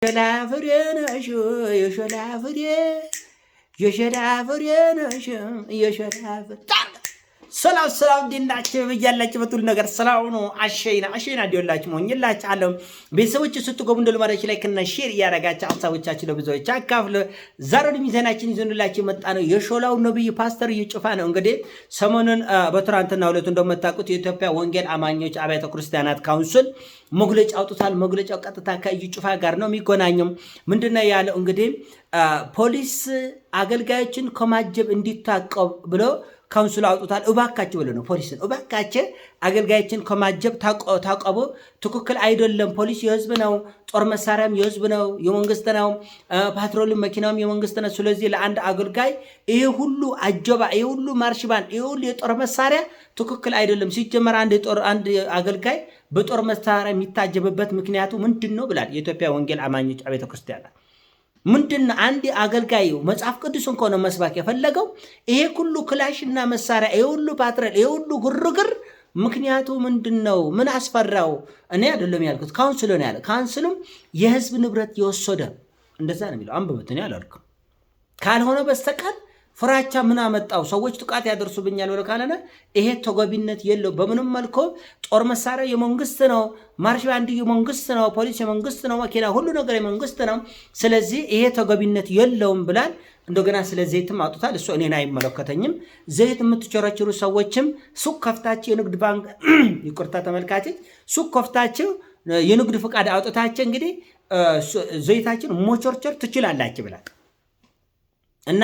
የሸላፍሬነሽ የሸላፍሬ የሸላፍሬነሽ የሸላፍሬ ሰላም እንዲናችሁ በያላችሁ በሁሉ ነገር ሰላም ነው። አሸይና ዲዮላችሁ ሞኝላችሁ አለም ቤተሰቦች ስትገቡ እንደልማዳች ላይ ከና ሼር ያረጋችሁ ሐሳቦቻችሁ ለብዙዎች አካፍሉ። ዛሬ ሚዛናችን ይዘንላችሁ መጣ ነው የሾላው ነብይ ፓስተር እዩ ጩፋ ነው። እንግዲህ ሰሞኑን በትናንትናው ዕለት እንደምታውቁት የኢትዮጵያ ወንጌል አማኞች አብያተ ክርስቲያናት ካውንስል መግለጫ አውጥቷል። መግለጫው ቀጥታ ከእዩ ጩፋ ጋር ነው የሚገናኘው። ምንድነው ያለው? እንግዲህ ፖሊስ አገልጋዮችን ከማጀብ እንዲታቀብ ብሎ ካውንስል አውጥቷል። እባካችሁ ብሎ ነው ፖሊስን እባካችሁ አገልጋዮችን ከማጀብ ታቀቡ፣ ትክክል አይደለም። ፖሊስ የህዝብ ነው፣ ጦር መሳሪያም የህዝብ ነው፣ የመንግስት ነው፣ ፓትሮልም መኪናውም የመንግስት ነው። ስለዚህ ለአንድ አገልጋይ ይሄ ሁሉ አጀባ፣ ይሄ ሁሉ ማርሽባን፣ ይሄ ሁሉ የጦር መሳሪያ ትክክል አይደለም። ሲጀመር አንድ አገልጋይ በጦር መሳሪያ የሚታጀብበት ምክንያቱ ምንድን ነው ብላል የኢትዮጵያ ወንጌል አማኞች አብያተ ክርስቲያናት። ምንድነው አንድ አገልጋዩ መጽሐፍ ቅዱስ እንኳን ነው መስባክ የፈለገው። ይሄ ሁሉ ክላሽና መሳሪያ፣ ይሄ ሁሉ ፓትሮል፣ ይሄ ሁሉ ግርግር ምክንያቱ ምንድነው? ምን አስፈራው? እኔ አይደለም ያልኩት ካውንስሉ ነው ያለው። ካውንስሉም የህዝብ ንብረት የወሰደ እንደዛ ነው የሚለው። አንብበት። እኔ አላልኩም። ካልሆነ በስተቀር ፍራቻ ምን አመጣው? ሰዎች ጥቃት ያደርሱብኛል ብሎ ካለነ ይሄ ተገቢነት የለው በምንም መልኩ። ጦር መሳሪያ የመንግስት ነው፣ ማርሽ ባንድ የመንግስት ነው፣ ፖሊስ የመንግስት ነው፣ መኪና ሁሉ ነገር የመንግስት ነው። ስለዚህ ይሄ ተገቢነት የለውም ብላል። እንደገና ስለ ዘይትም አውጥታል። እሱ እኔን አይመለከተኝም። ዘይት የምትቸረችሩ ሰዎችም ሱቅ ከፍታችሁ የንግድ ባንክ ይቅርታ ተመልካች፣ ሱቅ ከፍታችሁ የንግድ ፍቃድ አውጥታችሁ እንግዲህ ዘይታችን ሞቸርቸር ትችላላችሁ ብላል እና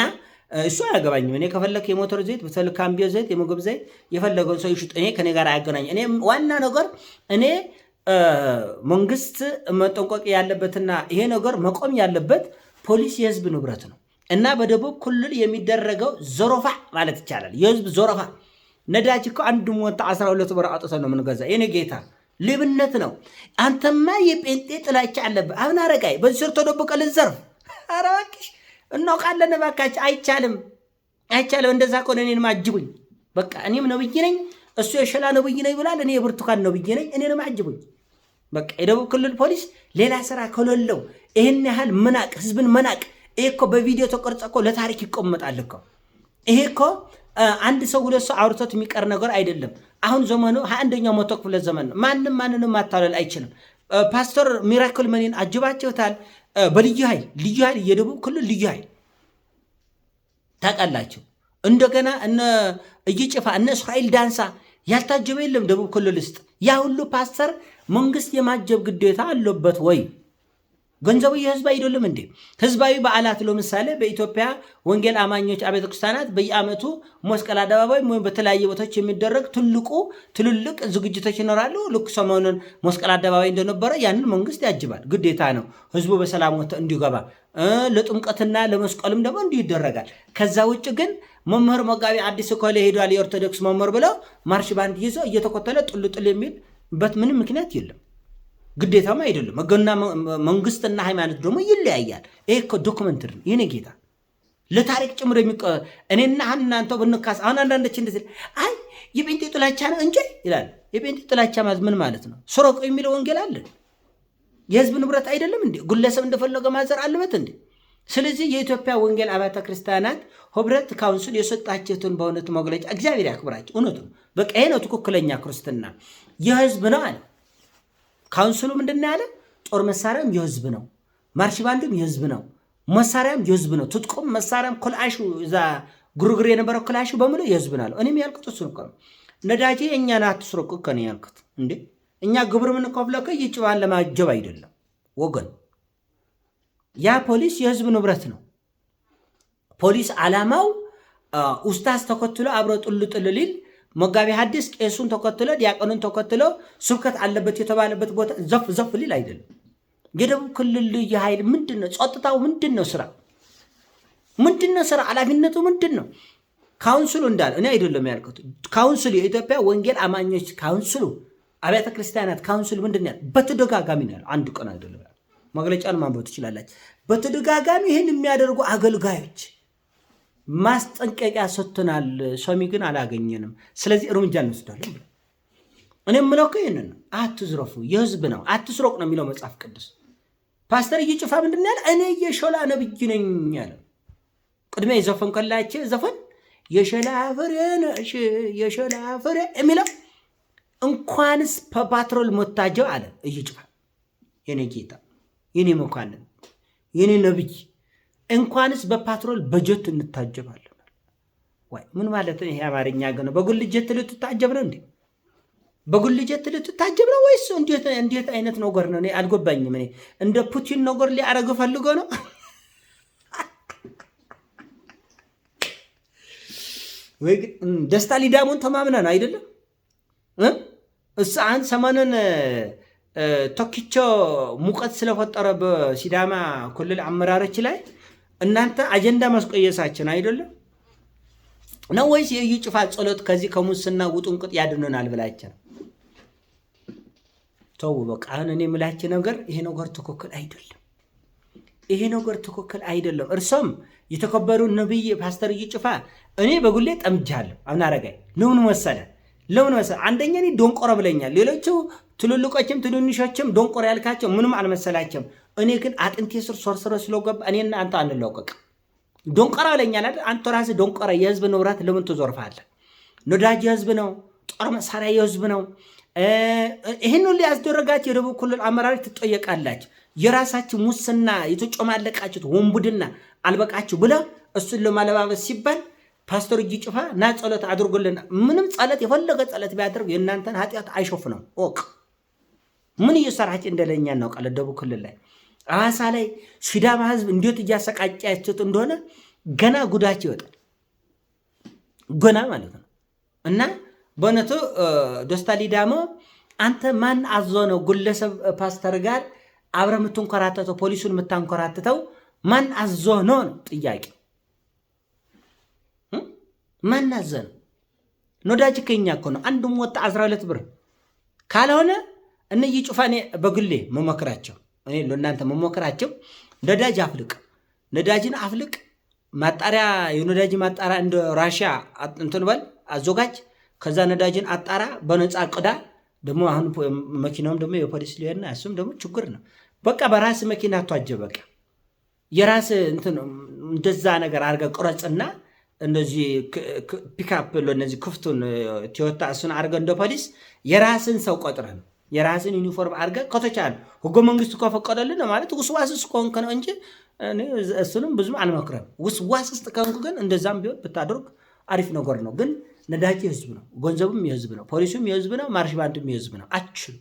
እሱ አያገባኝም። እኔ ከፈለክ የሞተር ዘይት በተለይ ካምቢዮ ዘይት የምግብ ዘይት የፈለገውን ሰው ይሽጥ። እኔ ከኔ ጋር አያገናኝ። እኔ ዋና ነገር እኔ መንግስት መጠንቀቅ ያለበትና ይሄ ነገር መቆም ያለበት ፖሊስ የህዝብ ንብረት ነው እና በደቡብ ክልል የሚደረገው ዘረፋ ማለት ይቻላል የህዝብ ዘረፋ። ነዳጅ እኮ አንድ ሞታ 12 ብር አውጥተን ነው የምንገዛ። የኔ ጌታ ሌብነት ነው። አንተማ የጴንጤ ጥላቻ አለብህ። አሁን አረጋይ በዚህ ስር ተደብቀ ልዘርፍ። ኧረ እባክሽ እናውቃለን። እባካችሁ አይቻልም። እንደዛ ከሆነ እኔን ማጅቡኝ። በቃ እኔም ነብይ ነኝ፣ እሱ የሸላ ነብይ ነኝ ብላል። እኔ የብርቱካን ነብይ ነኝ፣ እኔን ማጅቡኝ። በቃ የደቡብ ክልል ፖሊስ ሌላ ስራ ከሌለው ይሄን ያህል መናቅ፣ ህዝብን መናቅ፣ ይሄ እኮ በቪዲዮ ተቀርጾ እኮ ለታሪክ ይቆመጣል እኮ። ይሄ እኮ አንድ ሰው ሁለት ሰው አውርቶት የሚቀር ነገር አይደለም። አሁን ዘመኑ 21ኛው መቶ ክፍለ ዘመን ነው። ማንንም ማታለል አይችልም። ፓስተር ሚራክል መኒን አጅባቸውታል። በልዩ ኃይል የደቡብ ክልል ልዩ ኃይል ታውቃላችሁ። እንደገና እነ እዩ ጩፋ እነ እስራኤል ዳንሳ ያልታጀበ የለም ደቡብ ክልል ውስጥ። ያ ሁሉ ፓስተር መንግስት የማጀብ ግዴታ አለበት ወይ? ገንዘቡ የህዝብ አይደለም እንዴ? ህዝባዊ በዓላት ለምሳሌ በኢትዮጵያ ወንጌል አማኞች አብያተ ክርስቲያናት በየዓመቱ መስቀል አደባባይ ወይም በተለያየ ቦታዎች የሚደረግ ትልልቅ ዝግጅቶች ይኖራሉ። ልክ ሰሞኑን መስቀል አደባባይ እንደነበረ ያንን መንግስት ያጅባል፣ ግዴታ ነው። ህዝቡ በሰላም ወጥቶ እንዲገባ። ለጥምቀትና ለመስቀልም ደግሞ እንዲህ ይደረጋል። ከዛ ውጭ ግን መምህር መጋቢ አዲስ ኮሌ ሄዷል የኦርቶዶክስ መምህር ብለው ማርሽ ባንድ ይዞ እየተቆተለ ጥልጥል የሚልበት ምንም ምክንያት የለም፣ ግዴታም አይደለም። ህግና መንግስትና ሃይማኖት ደግሞ ይለያያል። ይሄ እኮ ዶክመንተሪ ነው። ይሄኔ ጌታ ለታሪክ ጭምር እኔና እናንተ ብንካስ አሁን አንዳንዶች እንደዚህ አይ የጴንጤ ጥላቻ ነው እንጂ ይላል። የጴንጤ ጥላቻ ማለት ምን ማለት ነው? ስረቁ የሚለው ወንጌል አለ። የህዝብ ንብረት አይደለም እንዴ? ግለሰብ እንደፈለገ ማዘር አለበት እንዴ? ስለዚህ የኢትዮጵያ ወንጌል አብያተ ክርስቲያናት ህብረት ካውንስል የሰጣችሁትን በእውነቱ መግለጫ እግዚአብሔር ያክብራችሁ። እውነቱ በቃ ይሄ ነው ትክክለኛ ክርስትና። የህዝብ ነው አለ ካውንስሉ። ምንድን ያለ? ጦር መሳሪያም የህዝብ ነው፣ ማርሽ ባንድም የህዝብ ነው፣ መሳሪያም የህዝብ ነው፣ ትጥቁም መሳሪያም ክላሹ፣ እዛ ግርግር የነበረው ክላሹ በሙሉ የህዝብ ነው። እኔም ያልኩት እሱ ነው። ነዳጄ እኛን አትስረቁ እኮ ነው ያልኩት። እንዴ እኛ ግብር የምንከፍለው እኮ ይጭባን ለማጀብ አይደለም ወገን። ያ ፖሊስ የህዝብ ንብረት ነው። ፖሊስ ዓላማው ኡስታዝ ተከትሎ አብሮ ጥልጥል ሊል መጋቢ ሐዲስ ቄሱን ተከትሎ ዲያቆኑን ተከትሎ ስብከት አለበት የተባለበት ቦታ ዘፍ ሊል አይደለም። የደቡብ ክልል ልዩ ኃይል ምንድነው? ጸጥታው ምንድነው? ስራ ምንድነው? ስራ ኃላፊነቱ ምንድነው? ካውንስሉ እንዳለ እኔ አይደለም ያልኩት። ካውንስሉ የኢትዮጵያ ወንጌል አማኞች ካውንስሉ አብያተ ክርስቲያናት ካውንስሉ ምንድነው ያለው? በተደጋጋሚ ነው ያለው። አንድ ቀን አይደለም ያለው። መግለጫውን ማንበብ ትችላላችሁ። በተደጋጋሚ ይህን የሚያደርጉ አገልጋዮች ማስጠንቀቂያ ሰጥተናል፣ ሰሚ ግን አላገኘንም፣ ስለዚህ እርምጃ እንወስዳለን። እኔ የምለው እኮ ይህንን ነው። አትዝረፉ፣ የህዝብ ነው። አትስረቁ ነው የሚለው መጽሐፍ ቅዱስ። ፓስተር እዩ ጩፋ ምንድን ያለ እኔ የሾላ ነብይ ነኝ ያለ ቅድሚያ የዘፈንከላቸው ዘፈን የሾላ ፍሬ ነሽ የሾላ ፍሬ የሚለው እንኳንስ በፓትሮል መታጀብ አለ እዩ ጩፋ። የኔ ጌታ የኔ መኳንን የኔ ነብይ እንኳንስ በፓትሮል በጀት እንታጀባለን። ወይ ምን ማለት ነው ይሄ አማርኛ? ግን በጉል ጀት ልትታጀብ ነው እንዴ? በጉል ጀት ልትታጀብ ነው ወይስ እንዴት አይነት ነገር ነው? እኔ አልገባኝም። እኔ እንደ ፑቲን ነገር ሊያረግ ፈልጎ ነው? ወይ ደስታ ሊዳሙን ተማምነን አይደለም እሱ አንድ ሰሞኑን ቶኪቾ ሙቀት ስለፈጠረ በሲዳማ ክልል አመራሮች ላይ እናንተ አጀንዳ ማስቆየሳችን አይደለም ነው ወይስ የዩ ጩፋ ጸሎት ከዚህ ከሙስና ውጥንቅጥ ያድነናል ብላችሁ? ተው በቃ እኔ የምላችሁ ነገር ይሄ ነገር ትክክል አይደለም። ይሄ ነገር ትክክል አይደለም። እርሶም የተከበሩ ነብይ ፓስተር እዩ ጩፋ እኔ በጉሌ ጠምጃለሁ። አናረጋይ ለምን መሰለ አንደኛ እኔ ዶንቆረ ብለኛል። ሌሎቹ ትልልቆችም ትንንሾችም ዶንቆረ ያልካቸው ምንም አልመሰላቸውም። እኔ ግን አጥንቴ ስር ሶርሰሮ ስለገባ እኔና አንተ አንለውቀቅ ዶንቆራ ብለኛል አይደል? አንተ ራስህ ዶንቆራ የህዝብ ንብረት ለምን ትዞርፋለህ? ነዳጅ የህዝብ ነው፣ ጦር መሳሪያ የህዝብ ነው። ይህን ሁሉ ያስደረጋችሁ የደቡብ ክልል አመራሮች ትጠየቃላችሁ። የራሳችሁ ሙስና የተጮማለቃችሁት ወንቡድና አልበቃችሁ ብለ እሱን ለማለባበስ ሲባል ፓስተር እዩ ጩፋ ና ጸሎት አድርጎልን። ምንም ጸሎት የፈለገ ጸሎት ቢያደርግ የእናንተን ኃጢአት አይሾፍነው። ኦክ ምን እየሰራች እንደለኛ ነው ቃል ደቡብ ክልል ላይ አዋሳ ላይ ሲዳማ ህዝብ እንዴት እያሰቃጫችሁት እንደሆነ ገና ጉዳችሁ ይወጣል። ገና ማለት ነው። እና በእውነቱ ደስታ ሊዳሞ አንተ ማን አዞ ነው ግለሰብ ፓስተር ጋር አብረ የምትንከራተተው ፖሊሱን የምታንከራተተው ማን አዞ ነው ጥያቄ? ማን አዞ ነው? ነዳጅ ከኛ እኮ ነው። አንዱም ወጣ 12 ብር ካልሆነ እነ እዩ ጩፋ እኔ በግሌ መመክራቸው እኔ ለእናንተ መሞከራቸው ነዳጅ አፍልቅ፣ ነዳጅን አፍልቅ፣ ማጣሪያ የነዳጅ ማጣሪያ እንደ ራሽያ እንትን በል አዘጋጅ። ከዛ ነዳጅን አጣራ በነፃ ቅዳ። ደግሞ አሁን መኪናውም ደግሞ የፖሊስ ሊሆንና እሱም ደግሞ ችግር ነው። በቃ በራስ መኪና አቷጀ በቃ የራስ እንትን እንደዛ ነገር አድርገህ ቅረጽና እነዚህ ፒክአፕ ለነዚህ ክፍቱን ቶዮታ እሱን አድርገህ እንደ ፖሊስ የራስን ሰው ቆጥረህ ነው የራስን ዩኒፎርም አድርገህ ከተቻለ ህገ መንግስቱ ከፈቀደልን ማለት ውስዋስስ ከሆንክ ነው እንጂ እሱንም ብዙም አልመክረም። ውስዋስስ ከሆንክ ግን እንደዛም ቢሆን ብታደርግ አሪፍ ነገር ነው። ግን ነዳጅ የህዝብ ነው፣ ገንዘቡም የህዝብ ነው፣ ፖሊሱም የህዝብ ነው፣ ማርሽ ባንድም የህዝብ ነው። አችሉ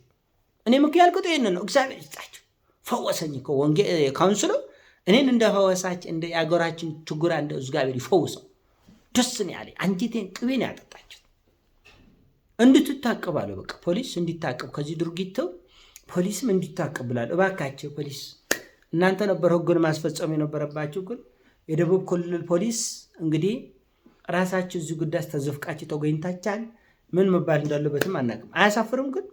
እኔ ምክ ያልኩት ይህንን ነው። እግዚአብሔር ይስጣችሁ። ፈወሰኝ እኮ ወንጌል ካውንስሉ እኔን እንደ ፈወሳች እንደ የአገራችን ችግር እንደ እግዚአብሔር ይፈውሰው። ደስ ነው ያለኝ። አንጀቴን ቅቤን ያጠጣችሁት እንድትታቀብ አለ። በቃ ፖሊስ እንዲታቀብ ከዚህ ድርጊት ፖሊስም እንዲታቀብ ብላል። እባካችሁ ፖሊስ እናንተ ነበር ህጉን ማስፈጸም የነበረባችሁ። ግን የደቡብ ክልል ፖሊስ እንግዲህ ራሳችሁ እዚህ ጉዳይ ተዘፍቃችሁ ተገኝታችኋል። ምን መባል እንዳለበትም አናውቅም። አያሳፍርም? ግን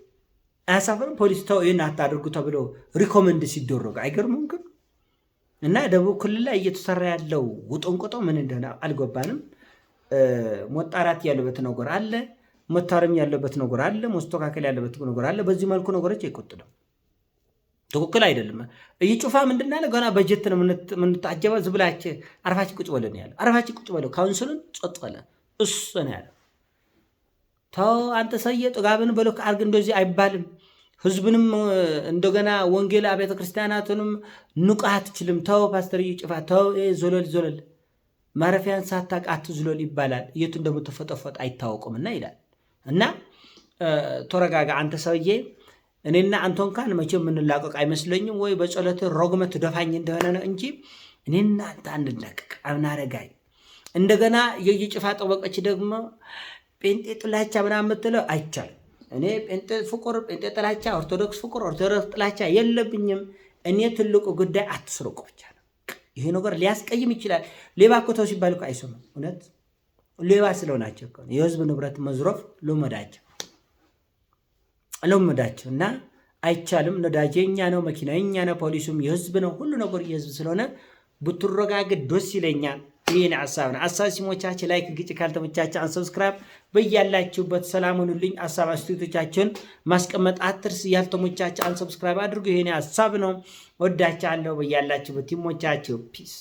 አያሳፍርም? ፖሊስ ተው ይህን አታድርጉ ተብሎ ሪኮመንድ ሲደረግ አይገርምም? ግን እና ደቡብ ክልል ላይ እየተሰራ ያለው ውጥንቁጦ ምን እንደሆነ አልገባንም። መጣራት ያለበት ነገር አለ፣ መታረም ያለበት ነገር አለ፣ መስተካከል ያለበት ነገር አለ። በዚህ መልኩ ነገሮች አይቆጥሉም። ትክክል አይደለም። እዩ ጩፋ ምንድን ያለ ገና በጀት ነው የምንታጀበው። ዝብላችሁ አርፋችሁ ቁጭ በለን ያለ አርፋችሁ ቁጭ በለው። ካውንስሉን ጸጥ በለ እሱ ነው ያለ። ተው አንተ ሰየ ጥጋብን በለው አርግ። እንደዚህ አይባልም። ህዝብንም እንደገና ወንጌል አብያተ ክርስቲያናቱንም ንቃት አትችልም። ተው ፓስተር እዩ ጩፋ ተው። ዞለል ማረፊያን ሳታውቅ አትዝሎል ይባላል። የቱ እንደምትፈጠፈጥ አይታወቁምና ይላል። እና ተረጋጋ አንተ ሰውዬ። እኔና አንተ እንኳን መቼም የምንላቀቅ አይመስለኝም። ወይ በጸሎት ሮግመት ደፋኝ እንደሆነ ነው እንጂ እኔና አንተ አንላቀቅ። አናረጋይ እንደገና የዩ ጩፋ ጠበቆች ደግሞ ጴንጤ ጥላቻ ምናምን የምትለው አይቻልም። እኔ ጴንጤ ፍቅር፣ ጴንጤ ጥላቻ፣ ኦርቶዶክስ ፍቅር፣ ኦርቶዶክስ ጥላቻ የለብኝም። እኔ ትልቁ ጉዳይ አትስርቁ ብቻ ነው። ይሄ ነገር ሊያስቀይም ይችላል። ሌባ እኮ ተው ሲባል እኮ አይሰማም። እውነት ሌባ ስለሆናቸው እኮ የህዝብ ንብረት መዝረፍ ለመዳቸው እና አይቻልም። ነዳጅ የኛ ነው፣ መኪና የኛ ነው፣ ፖሊሱም የህዝብ ነው፣ ሁሉ ነገር የህዝብ ስለሆነ ብትረጋግጥ ደስ ይለኛል። ይሄን ሐሳብ ነው። ሐሳብ ሲሞቻችሁ ላይክ፣ ግጭ ካልተመቻችሁ አንሰብስክራይብ። በያላችሁበት ሰላም ሁኑልኝ። ሐሳብ አስተያየቶቻችሁን ማስቀመጥ አትርስ። ያልተሞቻችሁ አንሰብስክራይብ አድርጉ። ይሄን ሐሳብ ነው። ወዳችኋለሁ። በያላችሁበት ይሞቻችሁ። ፒስ